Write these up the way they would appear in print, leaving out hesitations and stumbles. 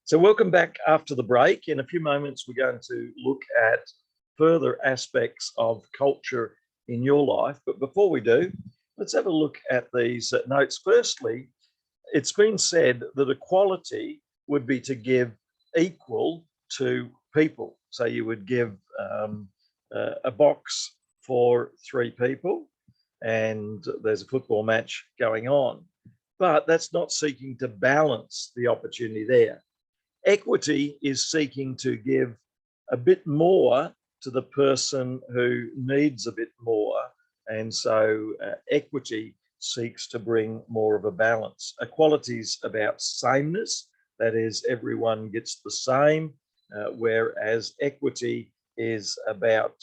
So welcome back after the break. In a few moments, we're going to look at further aspects of culture in your life. But before we do, let's have a look at these notes. Firstly, it's been said that equality would be to give equal to people. So you would give a box for 3 people and there's a football match going on. But that's not seeking to balance the opportunity there. Equity is seeking to give a bit more to the person who needs a bit more. And so equity seeks to bring more of a balance. Equality is about sameness, that is, everyone gets the same, whereas equity is about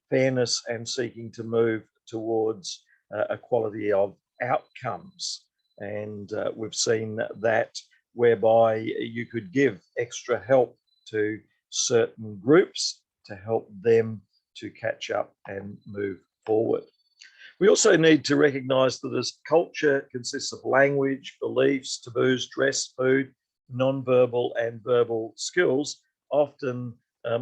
fairness and seeking to move towards equality of outcomes. And we've seen that whereby you could give extra help to certain groups to help them to catch up and move forward. We also need to recognise that as culture consists of language, beliefs, taboos, dress, food, non-verbal and verbal skills, often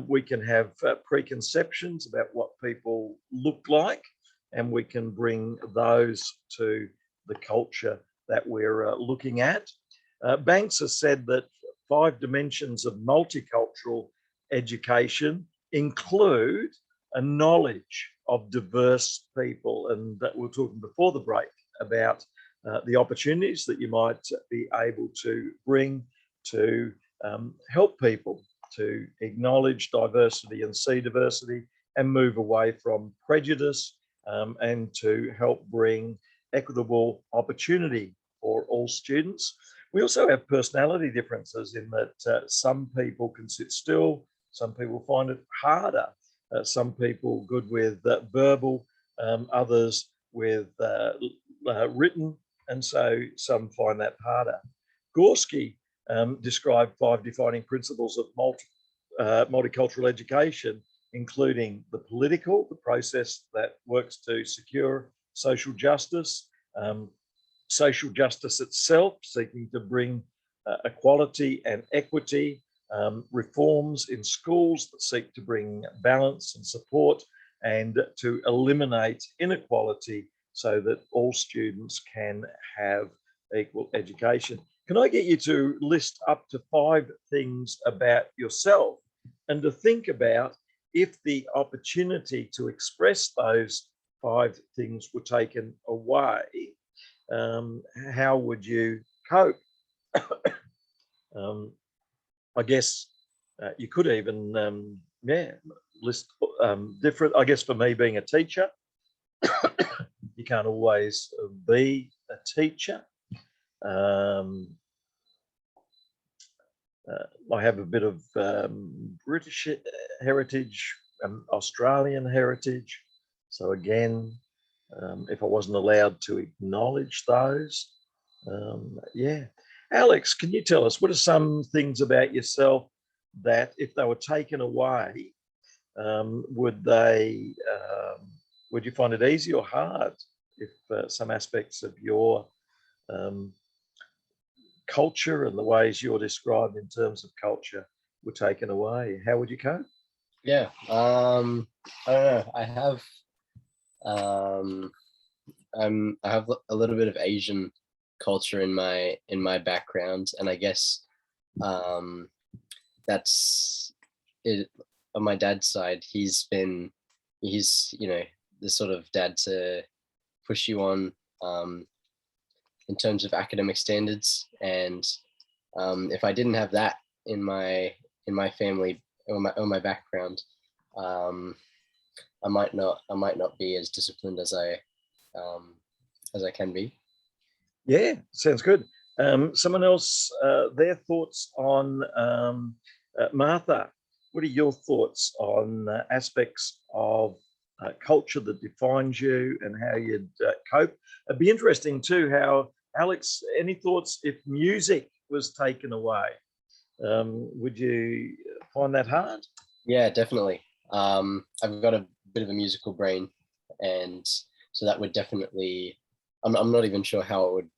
we can have preconceptions about what people look like, and we can bring those to the culture that we're looking at. Banks has said that 5 dimensions of multicultural education include a knowledge of diverse people, and that we were talking before the break about the opportunities that you might be able to bring to help people to acknowledge diversity and see diversity and move away from prejudice, and to help bring equitable opportunity for all students. We also have personality differences in that some people can sit still, some people find it harder, some people good with verbal, others with written, and so some find that harder. Gorski described 5 defining principles of multicultural education, including the political, the process that works to secure social justice, social justice itself, seeking to bring equality and equity, reforms in schools that seek to bring balance and support and to eliminate inequality so that all students can have equal education. Can I get you to list up to 5 things about yourself and to think about if the opportunity to express those 5 things were taken away, how would you cope? I guess you could even, list different. I guess for me, being a teacher, you can't always be a teacher. I have a bit of British heritage, Australian heritage. So again, if I wasn't allowed to acknowledge those, yeah. Alex, can you tell us what are some things about yourself that if they were taken away, would you find it easy or hard if some aspects of your culture and the ways you're described in terms of culture were taken away? How would you cope? Yeah, I don't know. I have a little bit of Asian culture in my background, and I guess that's it. On my dad's side, he's the sort of dad to push you on in terms of academic standards, and if I didn't have that in my family or my background, I might not be as disciplined as I can be. Yeah, sounds good. Someone else, their thoughts on Martha. What are your thoughts on aspects of culture that defines you and how you'd cope? It'd be interesting too how, Alex, any thoughts if music was taken away? Would you find that hard? Yeah, definitely. I've got a bit of a musical brain, and so that would definitely, I'm not even sure how it would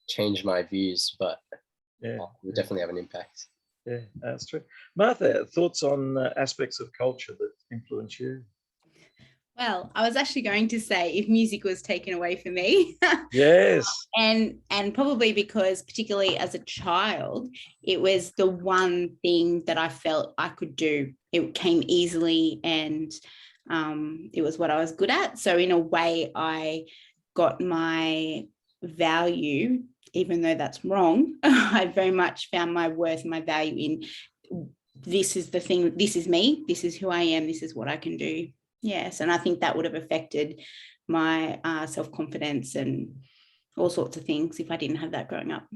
change my views, but Yeah, will definitely have an impact. yeah, that's true. Martha, thoughts on aspects of culture that influence you? Well, I was actually going to say if music was taken away from me, Yes. and probably because particularly as a child, it was the one thing that I felt I could do. It came easily, and it was what I was good at. So in a way, I got my value, even though that's wrong. I very much found my worth and my value in this is the thing, this is me, this is who I am, this is what I can do. Yes, and I think that would have affected my self-confidence and all sorts of things if I didn't have that growing up.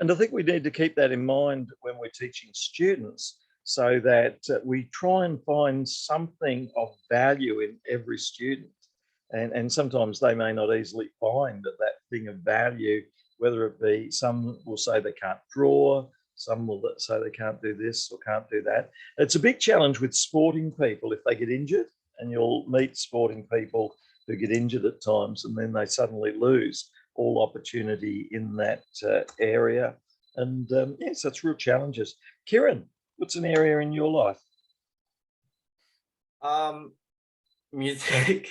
And I think we need to keep that in mind when we're teaching students, so that we try and find something of value in every student. And sometimes they may not easily find that thing of value, whether it be, some will say they can't draw, some will say they can't do this or can't do that. It's a big challenge with sporting people if they get injured, and you'll meet sporting people who get injured at times and then they suddenly lose all opportunity in that area. And yes, that's real challenges. Kieran, what's an area in your life? Music.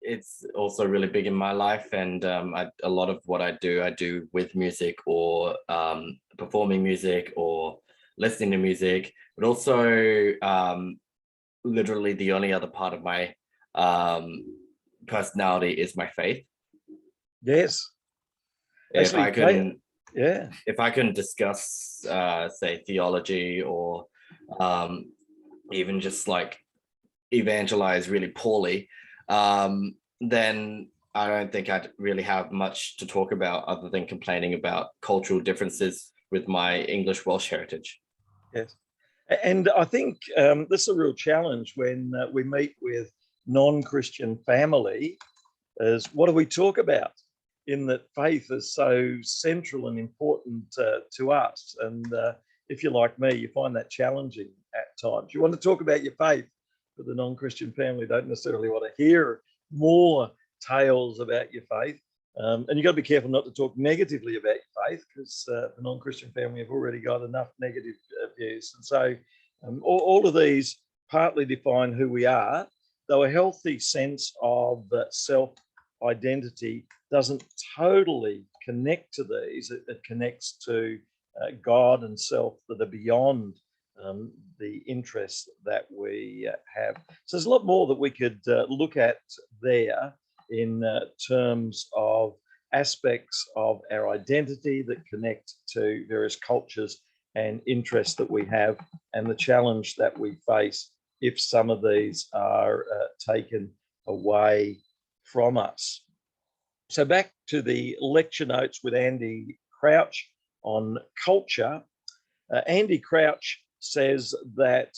It's also really big in my life, and a lot of what I do with music, or performing music or listening to music, but also literally the only other part of my personality is my faith. Yes. If Actually, I can, yeah. if I can discuss, say, theology, or even just like evangelize really poorly, then I don't think I'd really have much to talk about other than complaining about cultural differences with my English Welsh heritage. Yes. And I think this is a real challenge when we meet with non-Christian family, is what do we talk about? In that faith is so central and important to us. And if you're like me, you find that challenging at times. You want to talk about your faith, but the non-Christian family don't necessarily want to hear more tales about your faith. And you've got to be careful not to talk negatively about your faith, because the non-Christian family have already got enough negative views. And so all of these partly define who we are, though a healthy sense of self-identity doesn't totally connect to these. It connects to God and self that are beyond the interests that we have. So there's a lot more that we could look at there in terms of aspects of our identity that connect to various cultures and interests that we have, and the challenge that we face if some of these are taken away from us. So back to the lecture notes with Andy Crouch on culture. Andy Crouch says that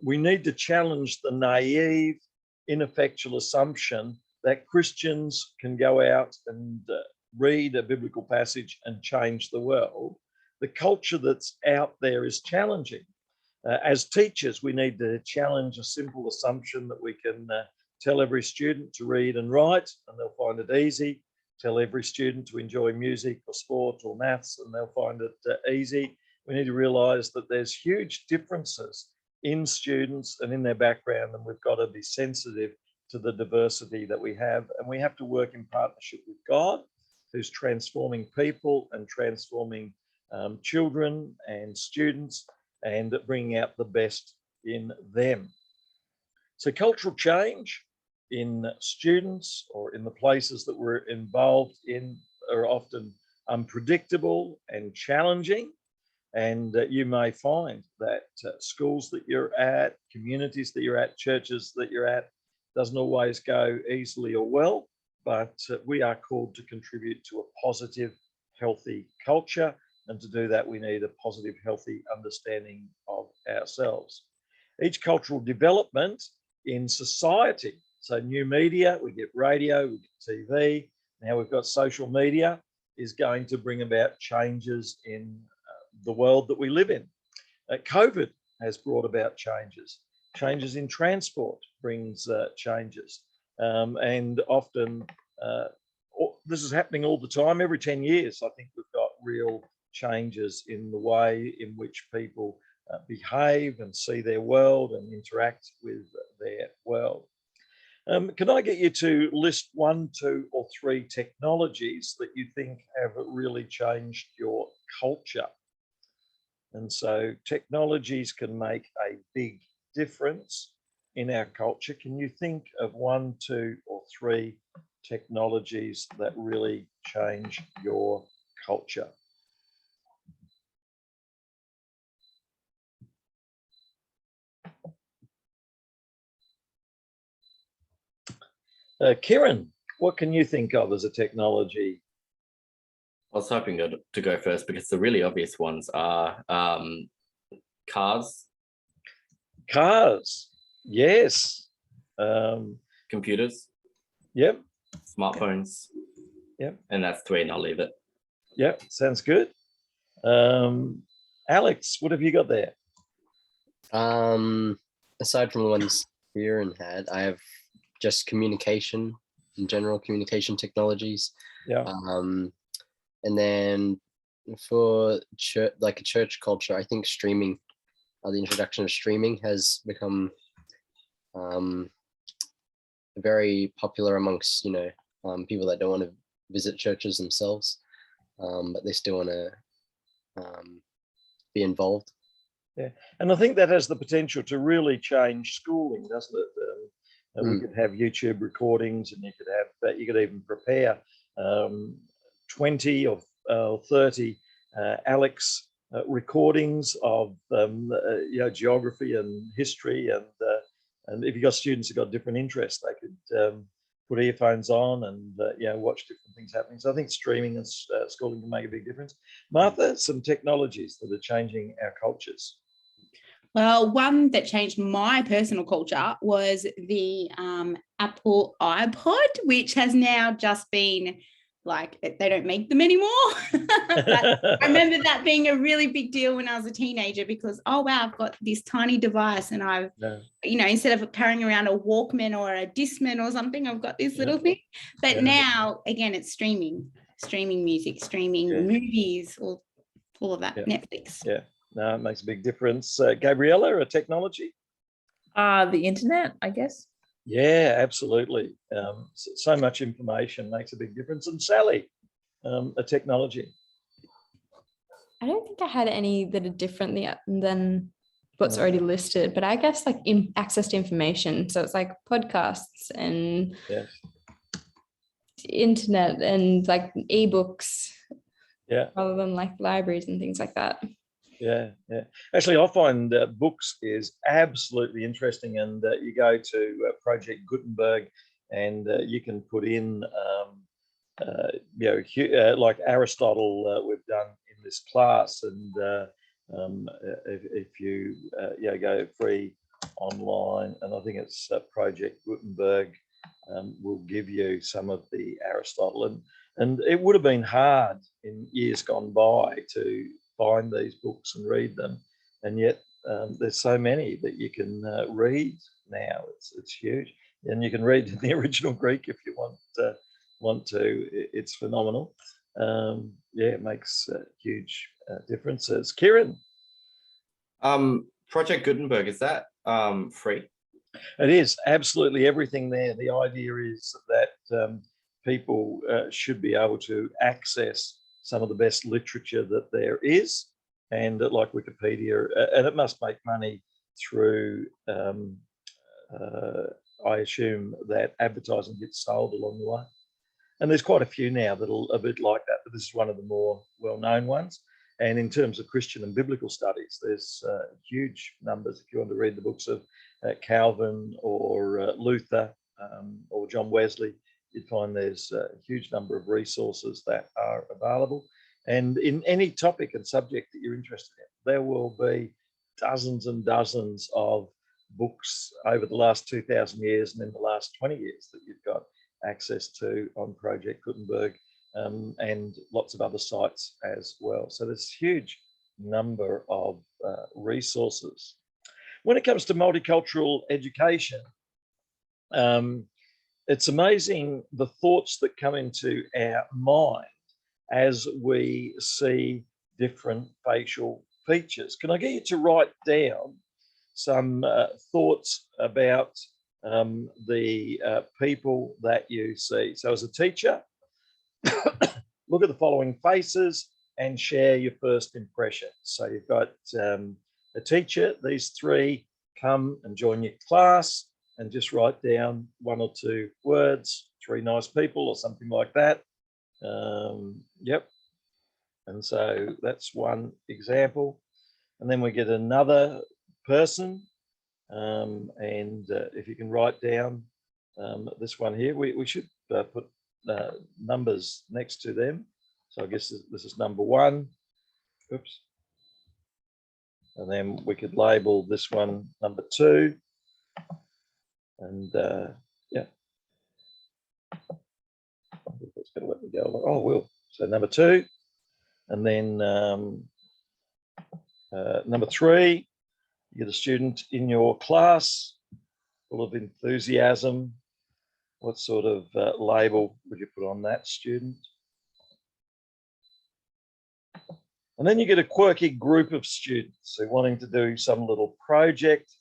we need to challenge the naive, ineffectual assumption that Christians can go out and read a biblical passage and change the world. The culture that's out there is challenging. As teachers, we need to challenge a simple assumption that we can tell every student to read and write and they'll find it easy. Tell every student to enjoy music or sport or maths and they'll find it easy. We need to realise that there's huge differences in students and in their background, and we've got to be sensitive to the diversity that we have. And we have to work in partnership with God, who's transforming people and transforming children and students and bringing out the best in them. So cultural change in students or in the places that we're involved in are often unpredictable and challenging. And you may find that schools that you're at, communities that you're at, churches that you're at, doesn't always go easily or well, but we are called to contribute to a positive, healthy culture. And to do that, we need a positive, healthy understanding of ourselves. Each cultural development in society, so new media, we get radio, we get TV, now we've got social media, is going to bring about changes in the world that we live in. COVID has brought about changes. Changes in transport brings changes. And often, this is happening all the time. Every 10 years, I think we've real changes in the way in which people behave and see their world and interact with their world. Can I get you to list 1, 2, or 3 technologies that you think have really changed your culture? And so technologies can make a big difference in our culture. Can you think of 1, 2, or 3 technologies that really change your culture? Kieran, what can you think of as a technology? I was hoping to go first because the really obvious ones are cars, Yes. computers, Yep. smartphones. Yep. And that's 3, and I'll leave it. Yep. Sounds good. Alex, what have you got there? Aside from the ones Kieran had, I have just communication in general, communication technologies. Yeah. And then for church, like a church culture, I think streaming, the introduction of streaming has become very popular amongst, people that don't want to visit churches themselves, but they still want to be involved. Yeah, and I think that has the potential to really change schooling, doesn't it? We could have YouTube recordings, and you could even prepare 20 or 30 Alex recordings of geography and history, and if you've got students who've got different interests, they could put earphones on and watch different things happening. So I think streaming and schooling can make a big difference. Martha, some technologies that are changing our cultures. Well, one that changed my personal culture was the Apple iPod, which has now just been like, they don't make them anymore. I remember that being a really big deal when I was a teenager because, oh, wow, I've got this tiny device and I've, instead of carrying around a Walkman or a Discman or something, I've got this little thing. But now, again, it's streaming music, streaming movies, all of that, Netflix. Yeah. No, it makes a big difference. Gabriella, a technology? The internet, I guess. Yeah, absolutely. So much information makes a big difference. And Sally, a technology? I don't think I had any that are different than what's already listed, but I guess like access to information. So it's like podcasts and internet and like ebooks, rather than like libraries and things like that. Yeah. Actually, I find books is absolutely interesting, and you go to Project Gutenberg, and you can put in, like Aristotle we've done in this class, and if you go free online, and I think it's Project Gutenberg will give you some of the Aristotle, and it would have been hard in years gone by to find these books and read them, and yet there's so many that you can read now. It's huge, and you can read in the original Greek if you want to. It's phenomenal. It makes huge differences. Kieran, Project Gutenberg, is that free? it is absolutely everything there. The idea is that people should be able to access some of the best literature that there is, and like Wikipedia, and it must make money through, I assume that advertising gets sold along the way. And there's quite a few now that are a bit like that, but this is one of the more well-known ones. And in terms of Christian and biblical studies, there's huge numbers. If you want to read the books of Calvin or Luther or John Wesley, you'd find there's a huge number of resources that are available. And in any topic and subject that you're interested in, there will be dozens and dozens of books over the last 2,000 years and in the last 20 years that you've got access to on Project Gutenberg, and lots of other sites as well. So there's a huge number of resources. When it comes to multicultural education, it's amazing the thoughts that come into our mind as we see different facial features. Can I get you to write down some thoughts about the people that you see? So as a teacher, look at the following faces and share your first impressions. So you've got a teacher, these three come and join your class, and just write down 1 or 2 words, 3 nice people or something like that. Yep. And so that's one example. And then we get another person. And if you can write down this one here, we should put numbers next to them. So I guess this is number 1. Oops. And then we could label this one number 2. And yeah, it's going to let me go. Oh, will. So number 2. And then number 3, you get a student in your class full of enthusiasm. What sort of label would you put on that student? And then you get a quirky group of students who are wanting to do some little project.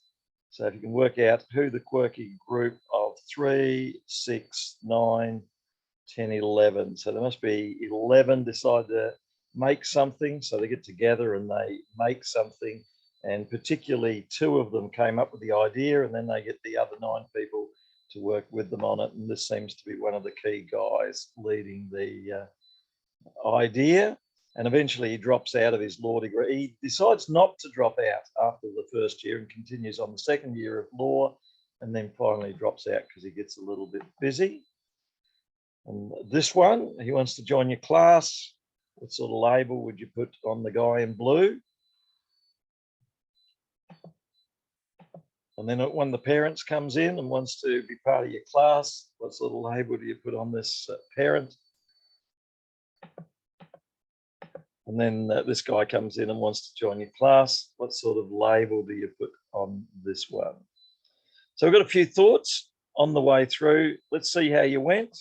So if you can work out who the quirky group of 3, 6, 9, 10, 11. So there must be 11 decide to make something. So they get together and they make something. And particularly 2 of them came up with the idea, and then they get the other 9 people to work with them on it. And this seems to be one of the key guys leading the idea. And eventually he drops out of his law degree. He decides not to drop out after the first year and continues on the second year of law, and then finally drops out because he gets a little bit busy. And this one, he wants to join your class. What sort of label would you put on the guy in blue? And then when the parents comes in and wants to be part of your class, what sort of label do you put on this parent? And then this guy comes in and wants to join your class. What sort of label do you put on this one? So we've got a few thoughts on the way through. Let's see how you went.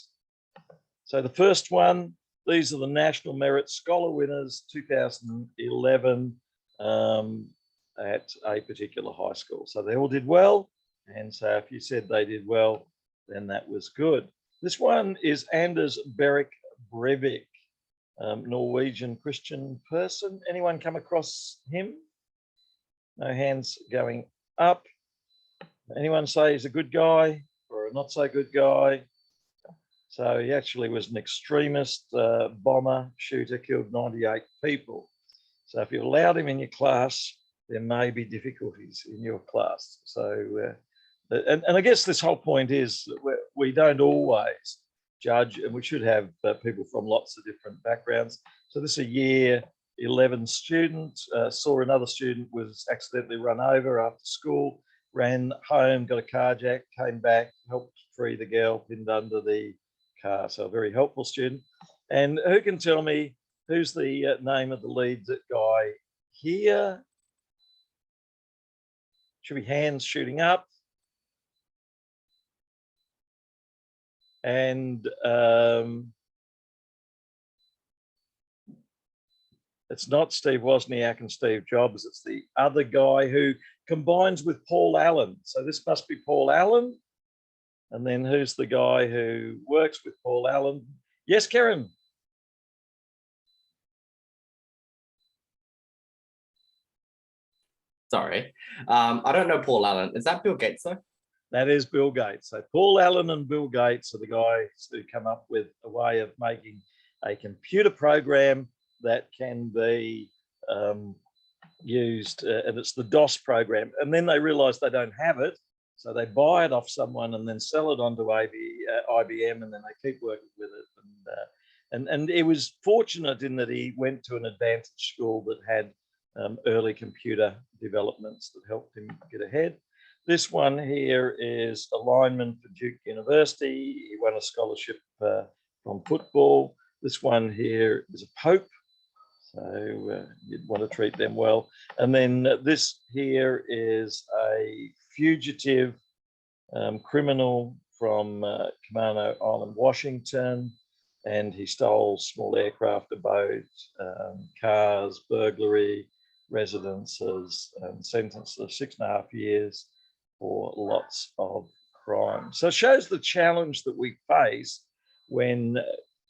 So the first one, these are the National Merit Scholar winners 2011 at a particular high school. So they all did well. And so if you said they did well, then that was good. This one is Anders Berik Breivik. Norwegian Christian person. Anyone come across him? No hands going up. Anyone say he's a good guy or a not so good guy? So he actually was an extremist bomber, shooter, killed 98 people. So if you allowed him in your class, there may be difficulties in your class. So, and I guess this whole point is that we don't always judge, and we should have people from lots of different backgrounds. So this is a year 11 student, saw another student was accidentally run over after school, ran home, got a carjack, came back, helped free the girl pinned under the car. So a very helpful student. And who can tell me who's the name of the lead guy here? Should be hands shooting up. And it's not Steve Wozniak and Steve Jobs, it's the other guy who combines with Paul Allen. So this must be Paul Allen. And then who's the guy who works with Paul Allen? Yes, Karen. Sorry. I don't know Paul Allen. Is that Bill Gates though? That is Bill Gates. So Paul Allen and Bill Gates are the guys who come up with a way of making a computer program that can be used, and it's the DOS program. And then they realize they don't have it, so they buy it off someone and then sell it onto IBM, and then they keep working with it. And he was fortunate in that he went to an advanced school that had early computer developments that helped him get ahead. This one here is a lineman for Duke University. He won a scholarship from football. This one here is a pope, so you'd want to treat them well. And then this here is a fugitive criminal from Camano Island, Washington. and he stole small aircraft, a boat, cars, burglary, residences, and sentenced to 6.5 years for lots of crime. So it shows the challenge that we face when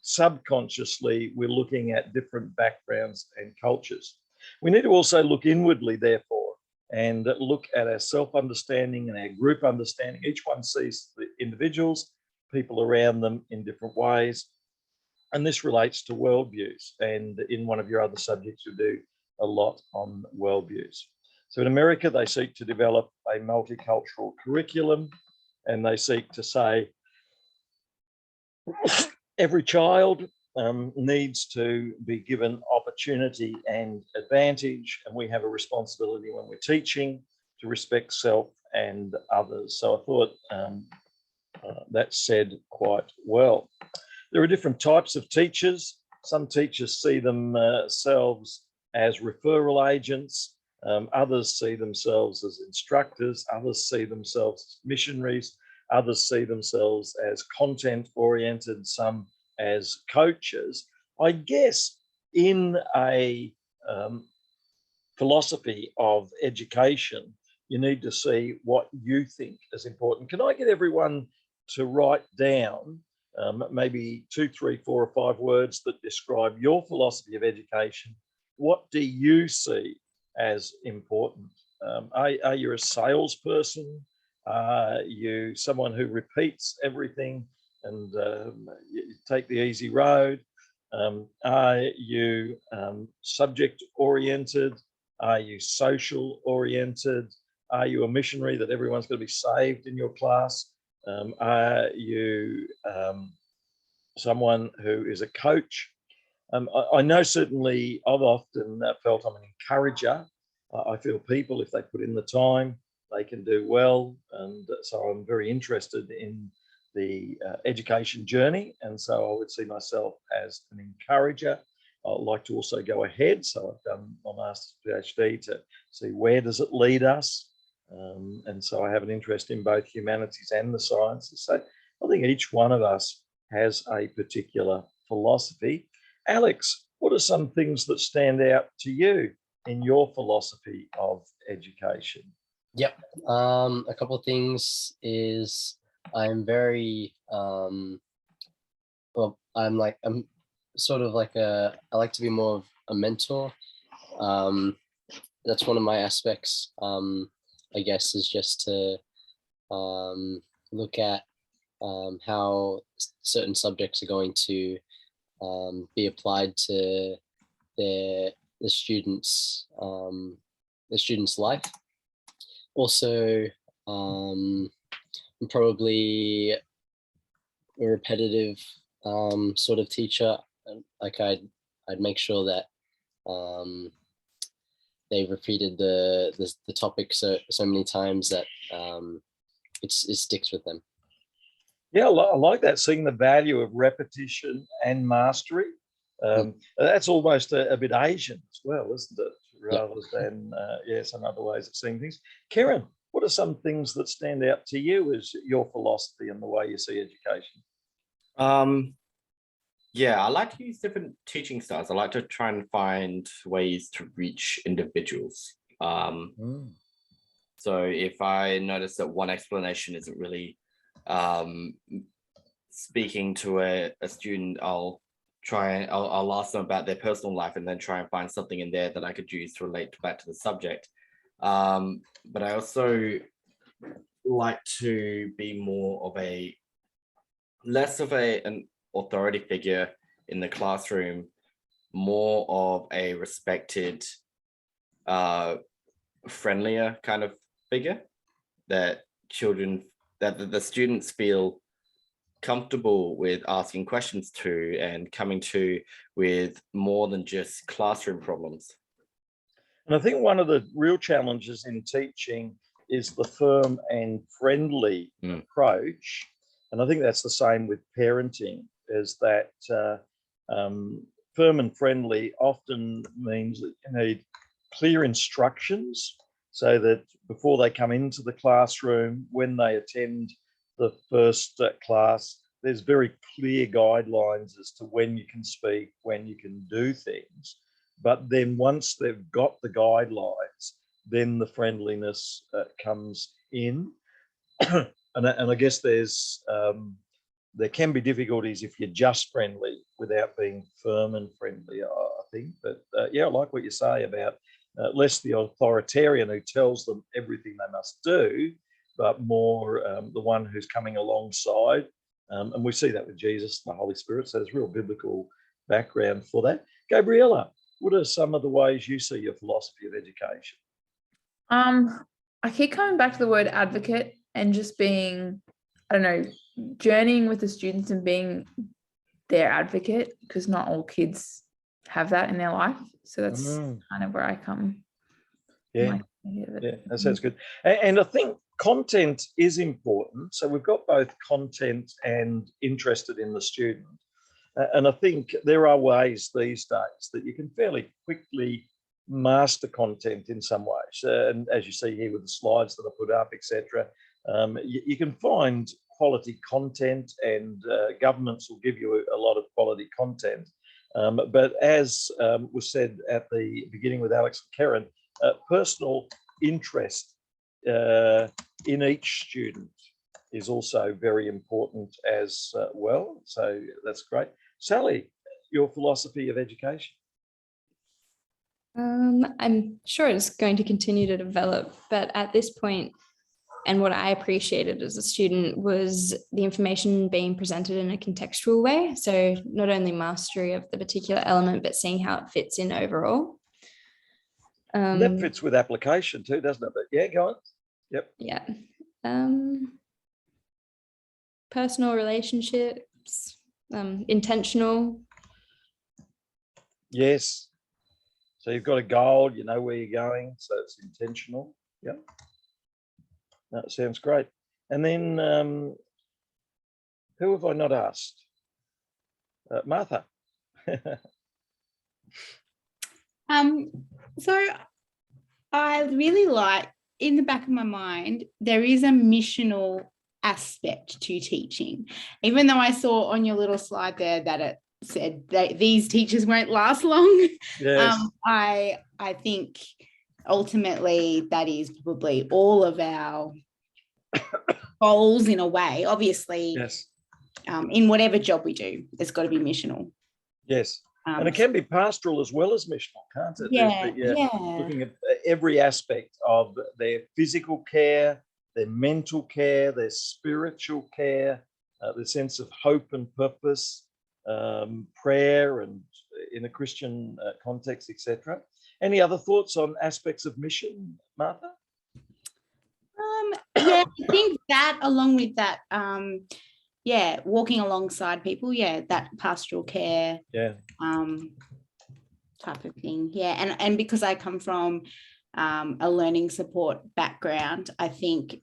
subconsciously we're looking at different backgrounds and cultures. We need to also look inwardly, therefore, and look at our self-understanding and our group understanding. Each one sees the individuals, people around them in different ways. And this relates to worldviews. And in one of your other subjects, you do a lot on worldviews. So in America, they seek to develop a multicultural curriculum, and they seek to say every child needs to be given opportunity and advantage, and we have a responsibility when we're teaching to respect self and others. So I thought that said quite well. There are different types of teachers. Some teachers see themselves as referral agents. Others see themselves as instructors. Others see themselves as missionaries. Others see themselves as content-oriented, some as coaches. I guess in a philosophy of education, you need to see what you think is important. Can I get everyone to write down maybe 2, 3, 4, or 5 words that describe your philosophy of education? What do you see as important? Are you a salesperson? Are you someone who repeats everything and you take the easy road? Are you subject oriented? Are you social oriented? Are you a missionary that everyone's going to be saved in your class? Are you someone who is a coach? I know certainly I've often felt I'm an encourager. I feel people, if they put in the time, they can do well. And so I'm very interested in the education journey. And so I would see myself as an encourager. I'd like to also go ahead. So I've done my master's PhD to see where does it lead us. And so I have an interest in both humanities and the sciences. So I think each one of us has a particular philosophy. Alex, what are some things that stand out to you in your philosophy of education? Yep. A couple of things is I'm very I'm sort of like I like to be more of a mentor. That's one of my aspects. I guess is just to look at how certain subjects are going to be applied to the students' life. Also, I'm probably a repetitive sort of teacher. Like I'd make sure that they've repeated the topic so many times that it sticks with them. Yeah, I like that, seeing the value of repetition and mastery. That's almost a bit Asian as well, isn't it? Rather than, some other ways of seeing things. Karen, what are some things that stand out to you as your philosophy and the way you see education? Yeah, I like to use different teaching styles. I like to try and find ways to reach individuals. So if I notice that one explanation isn't really speaking to a student, I'll ask them about their personal life and then try and find something in there that I could use to relate back to the subject. But I also like to be more of less of an authority figure in the classroom, more of a respected, friendlier kind of figure that the students feel comfortable with asking questions to and coming to with more than just classroom problems. And I think one of the real challenges in teaching is the firm and friendly approach. And I think that's the same with parenting, is that firm and friendly often means that you need clear instructions so that before they come into the classroom, when they attend the first class, there's very clear guidelines as to when you can speak, when you can do things. But then once they've got the guidelines, then the friendliness comes in. And I guess there can be difficulties if you're just friendly without being firm and friendly, I think. But yeah, I like what you say about less the authoritarian who tells them everything they must do, but more the one who's coming alongside. And we see that with Jesus and the Holy Spirit. So there's real biblical background for that. Gabriella, what are some of the ways you see your philosophy of education? I keep coming back to the word advocate and just being, I don't know, journeying with the students and being their advocate, because not all kids have that in their life. So that's kind of where I come. Yeah, that sounds good. And I think content is important. So we've got both content and interested in the student. And I think there are ways these days that you can fairly quickly master content in some ways. And as you see here with the slides that I put up, etc., you can find quality content, and governments will give you a lot of quality content. But as was said at the beginning with Alex and Karen, personal interest in each student is also very important as well. So that's great. Sally, your philosophy of education? I'm sure it's going to continue to develop, but at this point, and what I appreciated as a student was the information being presented in a contextual way. So not only mastery of the particular element, but seeing how it fits in overall. That fits with application too, doesn't it? But yeah, go on. Yep. Yeah. Personal relationships, intentional. Yes. So you've got a goal, you know where you're going, so it's intentional. Yep. That sounds great. And then who have I not asked? Martha. So I really like, in the back of my mind, there is a missional aspect to teaching. Even though I saw on your little slide there that it said that these teachers won't last long. Yes. I think ultimately that is probably all of our goals in a way. Obviously, Yes. In whatever job we do, it's got to be missional. Yes. And it can be pastoral as well as missional, can't it? Yeah. Looking at every aspect of their physical care, their mental care, their spiritual care, their sense of hope and purpose, prayer, and in a Christian context, etc. Any other thoughts on aspects of mission, Martha? Yeah, I think that along with that, walking alongside people, that pastoral care, type of thing. Yeah, and because I come from a learning support background, I think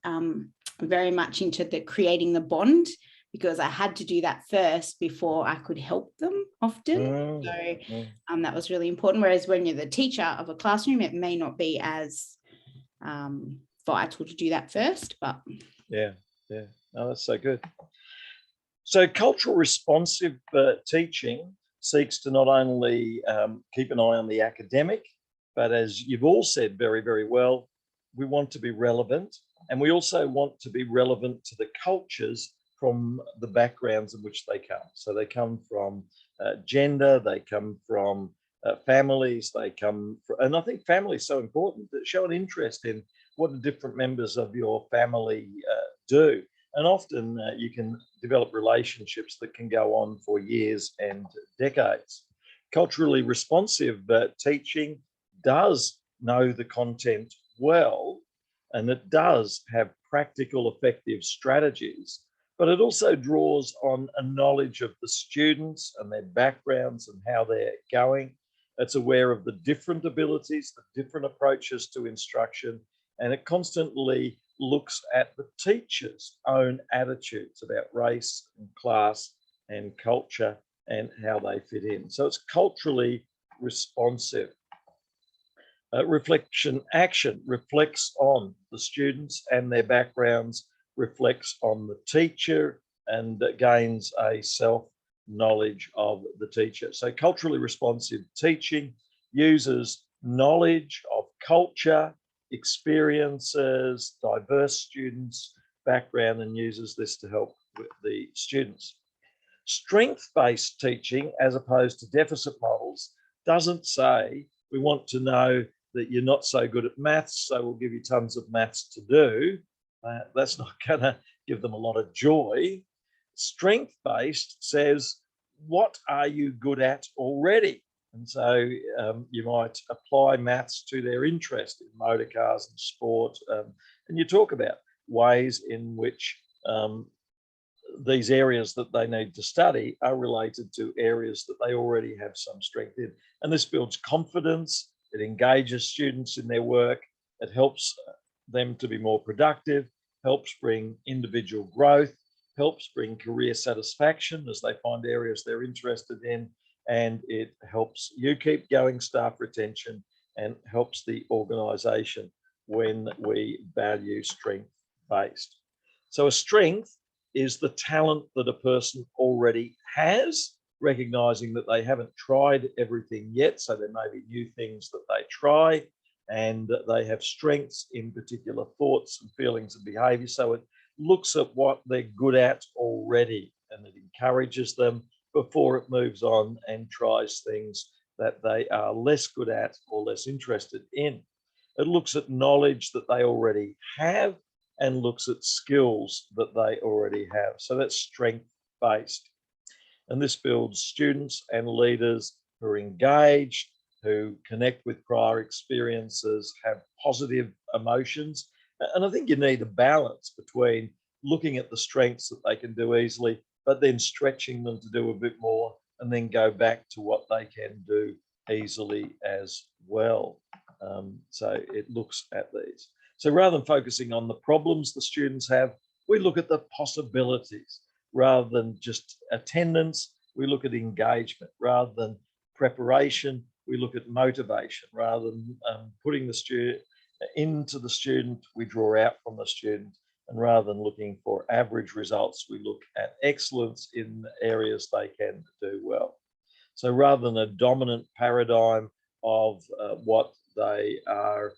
very much into the creating the bond, because I had to do that first before I could help them often. That was really important. Whereas when you're the teacher of a classroom, it may not be as vital to do that first. But no, that's so good. So cultural responsive teaching seeks to not only keep an eye on the academic, but as you've all said very, very well, we want to be relevant, and we also want to be relevant to the cultures from the backgrounds in which they come. So they come from gender, they come from families, they come from, and I think family is so important, that show an interest in what the different members of your family do. And often you can develop relationships that can go on for years and decades. Culturally responsive teaching does know the content well, and it does have practical, effective strategies, but it also draws on a knowledge of the students and their backgrounds and how they're going. It's aware of the different abilities, the different approaches to instruction, and it constantly looks at the teacher's own attitudes about race and class and culture and how they fit in. So it's culturally responsive. Reflection action reflects on the students and their backgrounds, reflects on the teacher, and gains a self-knowledge of the teacher. So culturally responsive teaching uses knowledge of culture, experiences, diverse students' background, and uses this to help with the students. Strength-based teaching, as opposed to deficit models, doesn't say we want to know that you're not so good at maths, so we'll give you tons of maths to do. That's not going to give them a lot of joy. Strength-based says, what are you good at already? And so you might apply maths to their interest in motor cars and sport. And you talk about ways in which these areas that they need to study are related to areas that they already have some strength in. And this builds confidence, it engages students in their work, it helps them to be more productive, helps bring individual growth, helps bring career satisfaction as they find areas they're interested in, and it helps you keep going staff retention and helps the organisation when we value strength-based. So a strength is the talent that a person already has, recognizing that they haven't tried everything yet. So there may be new things that they try, and they have strengths in particular thoughts and feelings and behavior. So it looks at what they're good at already, and it encourages them before it moves on and tries things that they are less good at or less interested in. It looks at knowledge that they already have and looks at skills that they already have. So that's strength-based. And this builds students and leaders who are engaged, who connect with prior experiences, have positive emotions. And I think you need a balance between looking at the strengths that they can do easily, but then stretching them to do a bit more and then go back to what they can do easily as well. So it looks at these. So rather than focusing on the problems the students have, we look at the possibilities. Rather than just attendance, we look at engagement. Rather than preparation, we look at motivation. Rather than putting the student into the student, we draw out from the student. And rather than looking for average results, we look at excellence in areas they can do well. So rather than a dominant paradigm of what they are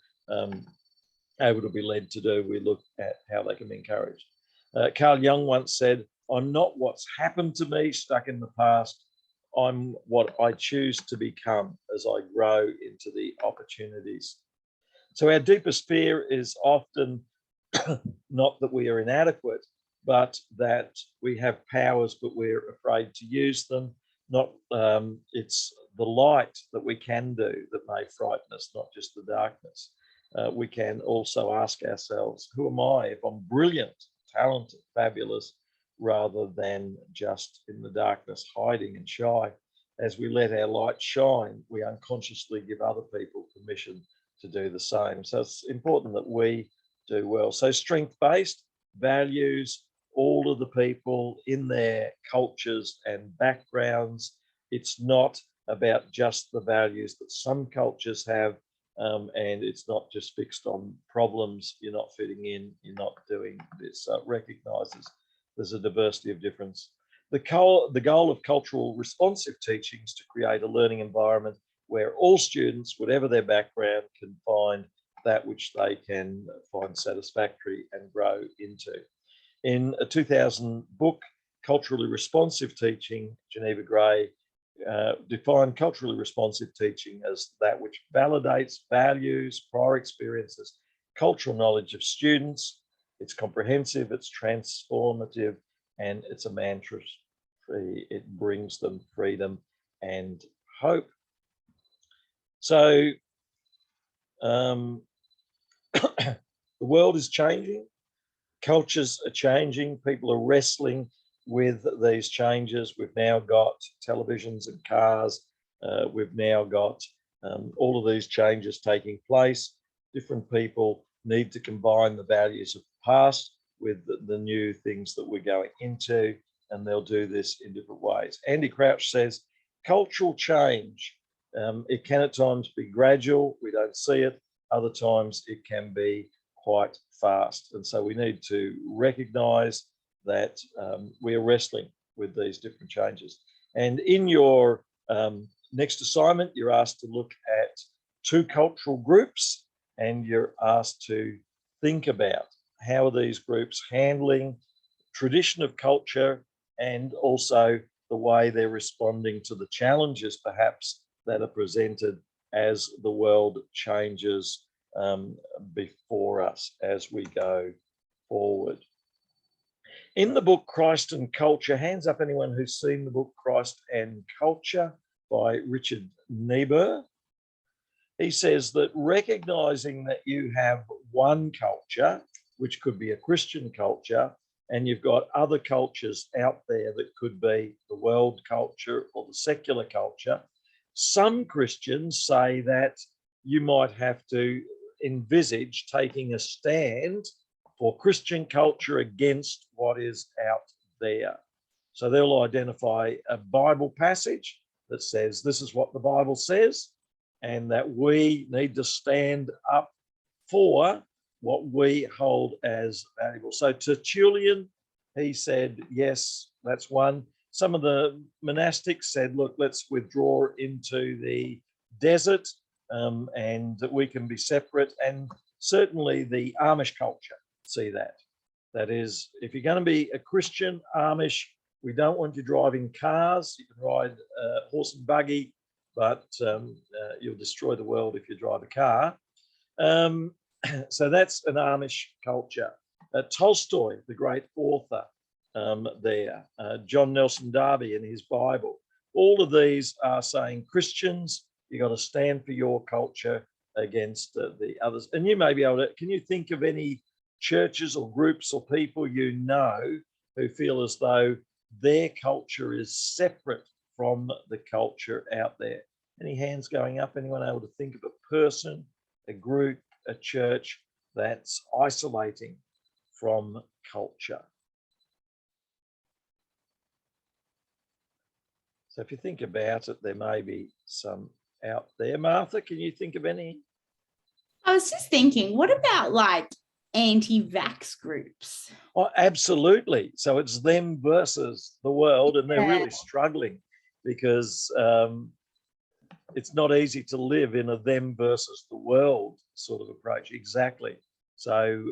able to be led to do, we look at how they can be encouraged. Carl Jung once said, I'm not what's happened to me stuck in the past, I'm what I choose to become as I grow into the opportunities. So our deepest fear is often not that we are inadequate, but that we have powers, but we're afraid to use them. Not it's the light that we can do that may frighten us, not just the darkness. We can also ask ourselves, who am I if I'm brilliant, talented, fabulous, rather than just in the darkness, hiding and shy? As we let our light shine, we unconsciously give other people permission to do the same. So it's important that we do well. So strength-based values all of the people in their cultures and backgrounds. It's not about just the values that some cultures have, and it's not just fixed on problems. You're not fitting in, you're not doing this. So it recognises there's a diversity of difference. The goal of cultural responsive teaching is to create a learning environment where all students, whatever their background, can find that which they can find satisfactory and grow into. In a 2000 book, Culturally Responsive Teaching, Geneva Gray defined culturally responsive teaching as that which validates values, prior experiences, cultural knowledge of students. It's comprehensive, it's transformative, and it's a mantra. It brings them freedom and hope. So the world is changing, cultures are changing, people are wrestling with these changes. We've now got televisions and cars. We've now got all of these changes taking place. Different people need to combine the values of the past with the new things that we're going into, and they'll do this in different ways. Andy Crouch says, cultural change, it can at times be gradual, we don't see it. Other times it can be quite fast. And so we need to recognize that we're wrestling with these different changes. And in your next assignment, you're asked to look at 2 cultural groups, and you're asked to think about how are these groups handling tradition of culture, and also the way they're responding to the challenges perhaps that are presented as the world changes before us as we go forward. In the book Christ and Culture, hands up anyone who's seen the book Christ and Culture by Richard Nieburh. He says that recognizing that you have one culture, which could be a Christian culture, and you've got other cultures out there that could be the world culture or the secular culture. Some Christians say that you might have to envisage taking a stand for Christian culture against what is out there. So they'll identify a Bible passage that says this is what the Bible says, and that we need to stand up for what we hold as valuable. So Tertullian, he said, yes, that's one. Some of the monastics said, look, let's withdraw into the desert and we can be separate. And certainly the Amish culture see that. That is, if you're going to be a Christian Amish, we don't want you driving cars. You can ride horse and buggy, but you'll destroy the world if you drive a car. So that's an Amish culture. Tolstoy, the great author there, John Nelson Darby in his Bible, all of these are saying Christians, you got to stand for your culture against the others. And you may be able to, can you think of any churches or groups or people you know who feel as though their culture is separate from the culture out there? Any hands going up? Anyone able to think of a person, a group, a church that's isolating from culture? So if you think about it, there may be some out there. Martha, can you think of any? I was just thinking, what about like anti-vax groups? Oh, absolutely. So it's them versus the world, and they're really struggling because it's not easy to live in a them versus the world sort of approach. Exactly. So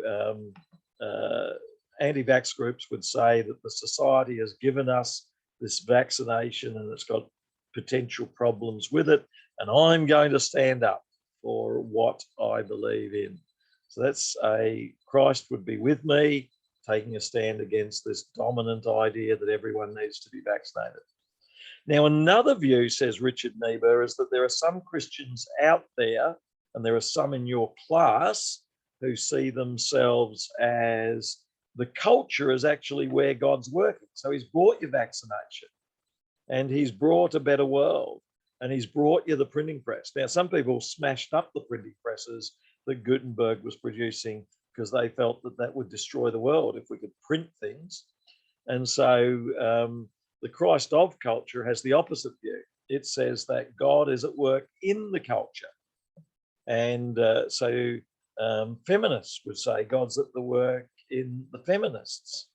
anti-vax groups would say that the society has given us this vaccination and it's got potential problems with it, and I'm going to stand up for what I believe in. So that's a Christ would be with me, taking a stand against this dominant idea that everyone needs to be vaccinated. Now, another view, says Richard Nieburh, is that there are some Christians out there, and there are some in your class, who see themselves as the culture is actually where God's working. So he's brought you vaccination, and he's brought a better world, and he's brought you the printing press. Now, some people smashed up the printing presses that Gutenberg was producing because they felt that that would destroy the world if we could print things. And so the Christ of culture has the opposite view. It says that God is at work in the culture. And so feminists would say God's at the work in the feminists.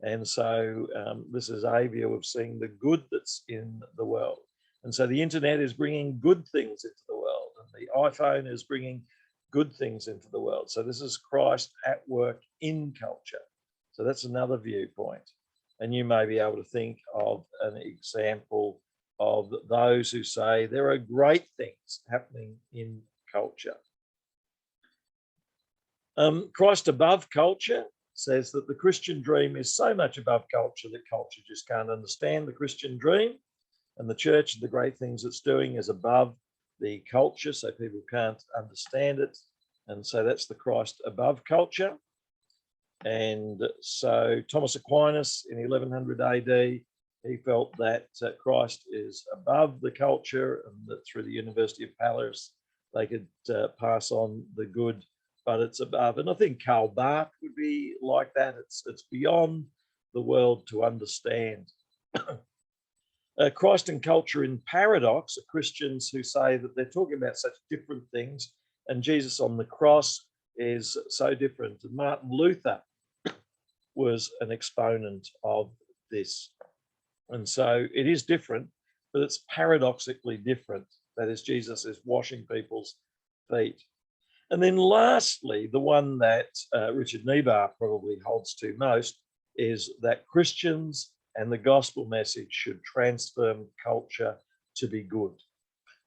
And so this is a view of seeing the good that's in the world. And so the internet is bringing good things into the world, and the iPhone is bringing good things into the world. So this is Christ at work in culture. So that's another viewpoint. And you may be able to think of an example of those who say there are great things happening in culture. Christ above culture says that the Christian dream is so much above culture that culture just can't understand the Christian dream. And the church and the great things it's doing is above the culture, so people can't understand it. And so that's the Christ above culture. And so Thomas Aquinas in 1100 AD, he felt that Christ is above the culture, and that through the University of Paris, they could pass on the good, but it's above. And I think Karl Barth would be like that. It's beyond the world to understand. Christ and culture in paradox are Christians who say that they're talking about such different things, and Jesus on the cross is so different. And Martin Luther was an exponent of this. And so it is different, but it's paradoxically different. That is, Jesus is washing people's feet. And then lastly, the one that Richard Nieburh probably holds to most is that Christians and the gospel message should transform culture to be good.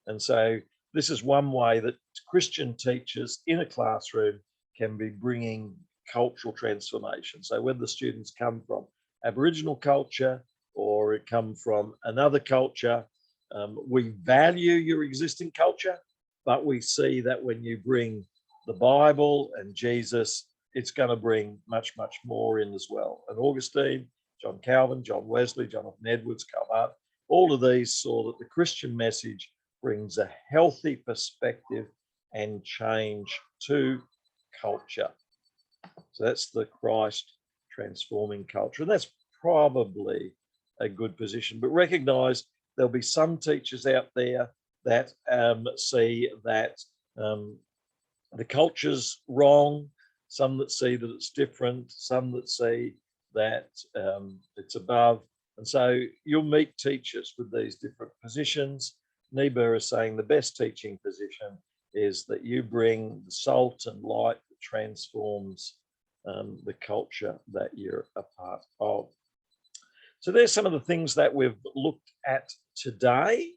And so this is one way that Christian teachers in a classroom can be bringing cultural transformation. So whether the students come from Aboriginal culture or it come from another culture, we value your existing culture, but we see that when you bring the Bible and Jesus, it's going to bring much, much more in as well. And Augustine, John Calvin, John Wesley, Jonathan Edwards, Karl Barth, all of these saw that the Christian message brings a healthy perspective and change to culture. So that's the Christ transforming culture. And that's probably a good position. But recognize there'll be some teachers out there that see that the culture's wrong, some that see that it's different, some that see that it's above. And so you'll meet teachers with these different positions. Niebuhr is saying the best teaching position is that you bring the salt and light that transforms the culture that you're a part of. So there's some of the things that we've looked at today.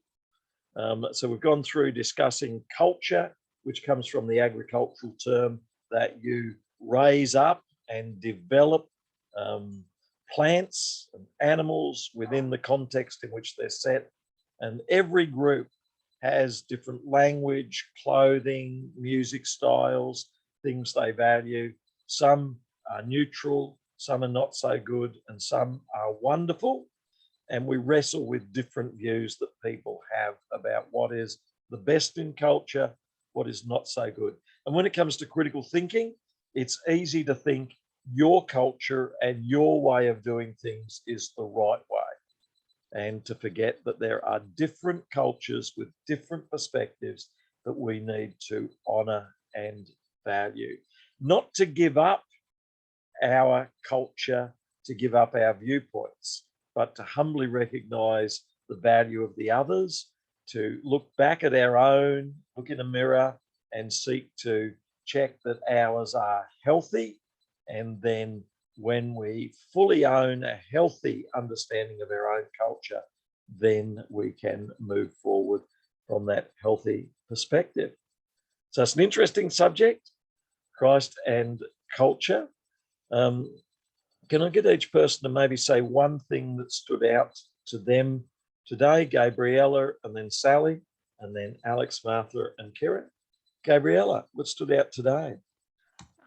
So we've gone through discussing culture, which comes from the agricultural term that you raise up and develop plants and animals within the context in which they're set. And every group has different language, clothing, music styles, things they value. Some are neutral, some are not so good, and some are wonderful. And we wrestle with different views that people have about what is the best in culture, what is not so good. And when it comes to critical thinking, it's easy to think your culture and your way of doing things is the right way, and to forget that there are different cultures with different perspectives that we need to honor and value. Not to give up our culture, to give up our viewpoints, but to humbly recognize the value of the others, to look back at our own, look in a mirror and seek to check that ours are healthy. And then when we fully own a healthy understanding of our own culture, then we can move forward from that healthy perspective. So it's an interesting subject, Christ and culture. Can I get each person to maybe say one thing that stood out to them today? Gabriella, and then Sally, and then Alex, Martha, and Kira. Gabriella, what stood out today?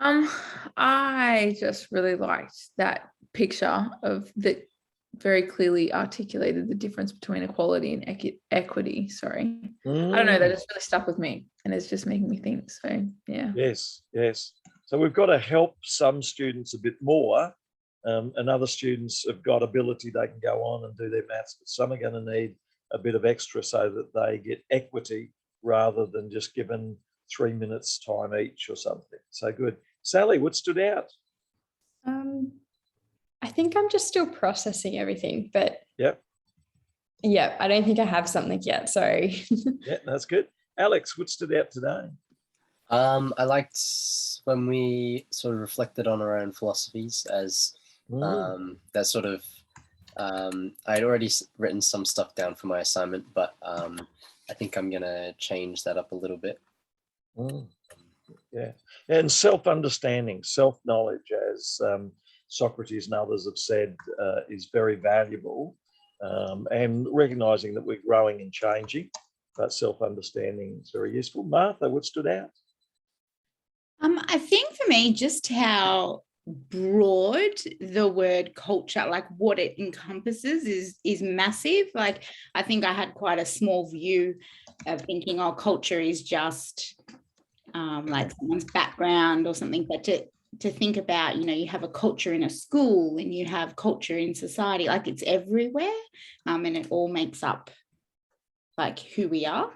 I just really liked that picture of that very clearly articulated the difference between equality and equity. Sorry. I don't know, that just really stuck with me and it's just making me think. So yeah. Yes. So we've got to help some students a bit more, and other students have got ability, they can go on and do their maths, but some are going to need a bit of extra so that they get equity rather than just given 3 minutes time each or something. So good. Sally, what stood out? I think I'm just still processing everything, but yeah, I don't think I have something yet. Sorry. Yeah, that's good. Alex, what stood out today? I liked when we sort of reflected on our own philosophies as that sort of, I'd already written some stuff down for my assignment, but I think I'm going to change that up a little bit. Yeah, and self-understanding, self-knowledge, as Socrates and others have said, is very valuable, and recognizing that we're growing and changing, but self-understanding is very useful. Martha, what stood out? I think for me, just how broad the word culture, like what it encompasses, is massive. Like I think I had quite a small view of thinking, oh, culture is just like someone's background or something, but to think about, you have a culture in a school and you have culture in society, like it's everywhere, and it all makes up like who we are.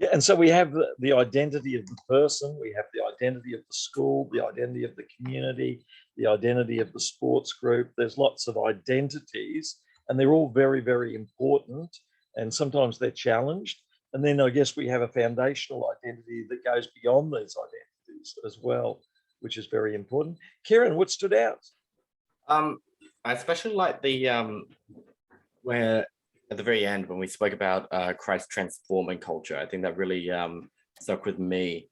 Yeah, and so we have the identity of the person, we have the identity of the school, the identity of the community, the identity of the sports group. There's lots of identities, and they're all very, very important. And sometimes they're challenged. And then I guess we have a foundational identity that goes beyond these identities as well, which is very important. Kieran, what stood out? I especially like the where at the very end when we spoke about Christ transforming culture. I think that really stuck with me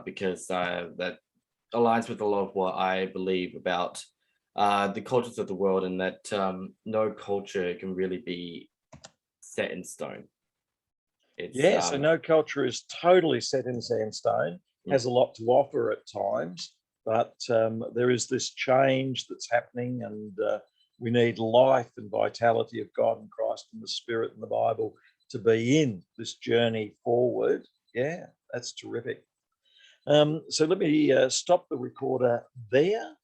because that aligns with a lot of what I believe about the cultures of the world, and that no culture can really be set in stone. It's, Yeah, so no culture is totally set in sandstone, has a lot to offer at times, but there is this change that's happening, and we need life and vitality of God and Christ and the Spirit and the Bible to be in this journey forward. Yeah, that's terrific. So let me stop the recorder there.